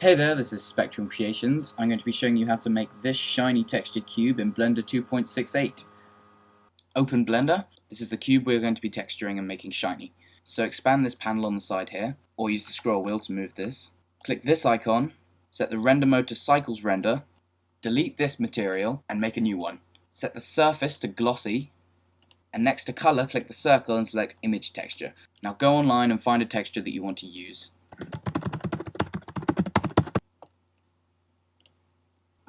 Hey there, this is Spectrum Creations. I'm going to be showing you how to make this shiny textured cube in Blender 2.68. Open Blender. This is the cube we're going to be texturing and making shiny. So expand this panel on the side here, or use the scroll wheel to move this. Click this icon, set the render mode to Cycles Render, delete this material and make a new one. Set the surface to Glossy, and next to Color, click the circle and select Image Texture. Now go online and find a texture that you want to use.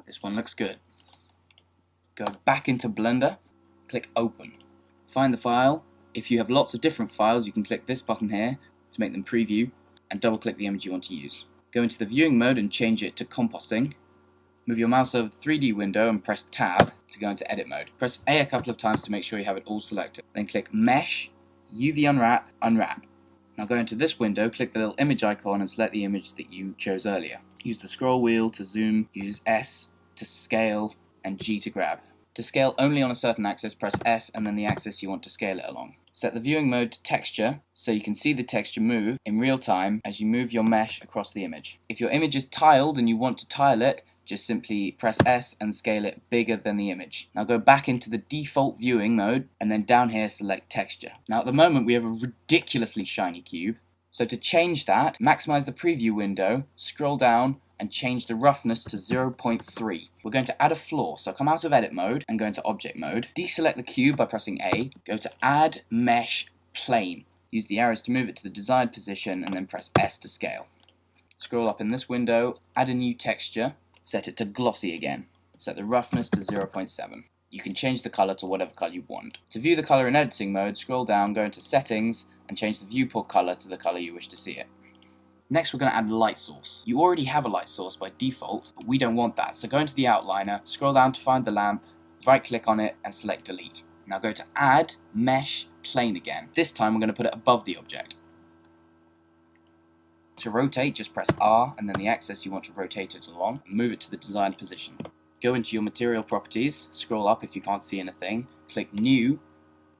This one looks good. Go back into Blender, click Open. Find the file. If you have lots of different files, you can click this button here to make them preview, and double click the image you want to use. Go into the viewing mode and change it to composting. Move your mouse over the 3D window and press Tab to go into edit mode. Press A a couple of times to make sure you have it all selected. Then click Mesh, UV Unwrap, Unwrap. Now go into this window, click the little image icon and select the image that you chose earlier. Use the scroll wheel to zoom, use S to scale, and G to grab. To scale only on a certain axis, press S and then the axis you want to scale it along. Set the viewing mode to texture so you can see the texture move in real time as you move your mesh across the image. If your image is tiled and you want to tile it, just simply press S and scale it bigger than the image. Now go back into the default viewing mode and then down here select texture. Now at the moment we have a ridiculously shiny cube, so to change that, maximize the preview window, scroll down and change the roughness to 0.3. We're going to add a floor, so come out of edit mode and go into object mode. Deselect the cube by pressing A, go to add mesh plane. Use the arrows to move it to the desired position and then press S to scale. Scroll up in this window, add a new texture, set it to glossy again. Set the roughness to 0.7. You can change the color to whatever color you want. To view the color in editing mode, scroll down, go into settings and change the viewport color to the color you wish to see it. Next we're going to add a light source. You already have a light source by default, but we don't want that. So go into the outliner, scroll down to find the lamp, right click on it and select delete. Now go to add mesh plane again. This time we're going to put it above the object. To rotate, just press R and then the axis you want to rotate it along and move it to the desired position. Go into your material properties, scroll up if you can't see anything, click new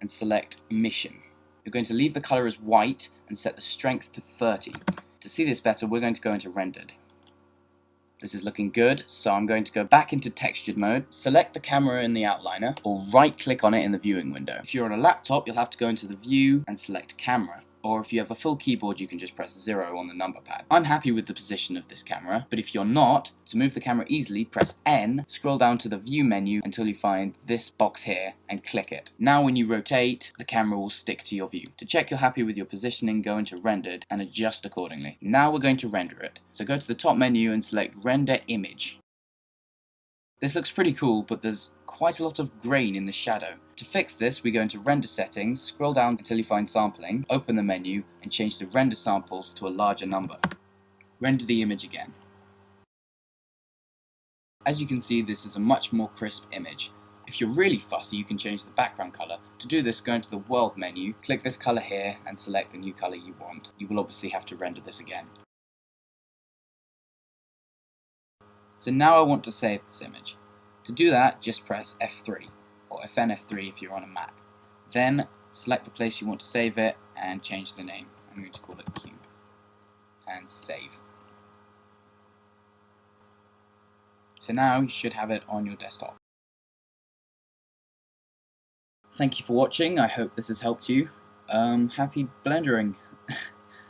and select mission. You're going to leave the color as white and set the strength to 30. To see this better, we're going to go into rendered. This is looking good, so I'm going to go back into textured mode, select the camera in the outliner, or right click on it in the viewing window. If you're on a laptop, you'll have to go into the view and select camera. Or if you have a full keyboard, you can just press 0 on the number pad. I'm happy with the position of this camera, but if you're not, to move the camera easily, press N, scroll down to the view menu until you find this box here and click it. Now when you rotate, the camera will stick to your view. To check you're happy with your positioning, go into rendered and adjust accordingly. Now we're going to render it. So go to the top menu and select render image. This looks pretty cool, but there's quite a lot of grain in the shadow. To fix this, we go into render settings, scroll down until you find sampling, open the menu, and change the render samples to a larger number. Render the image again. As you can see, this is a much more crisp image. If you're really fussy, you can change the background color. To do this, go into the world menu, click this color here, and select the new color you want. You will obviously have to render this again. So now I want to save this image. To do that, just press F3, or FN F3 if you're on a Mac. Then select the place you want to save it and change the name. I'm going to call it Cube. And save. So now you should have it on your desktop. Thank you for watching. I hope this has helped you. Happy blendering.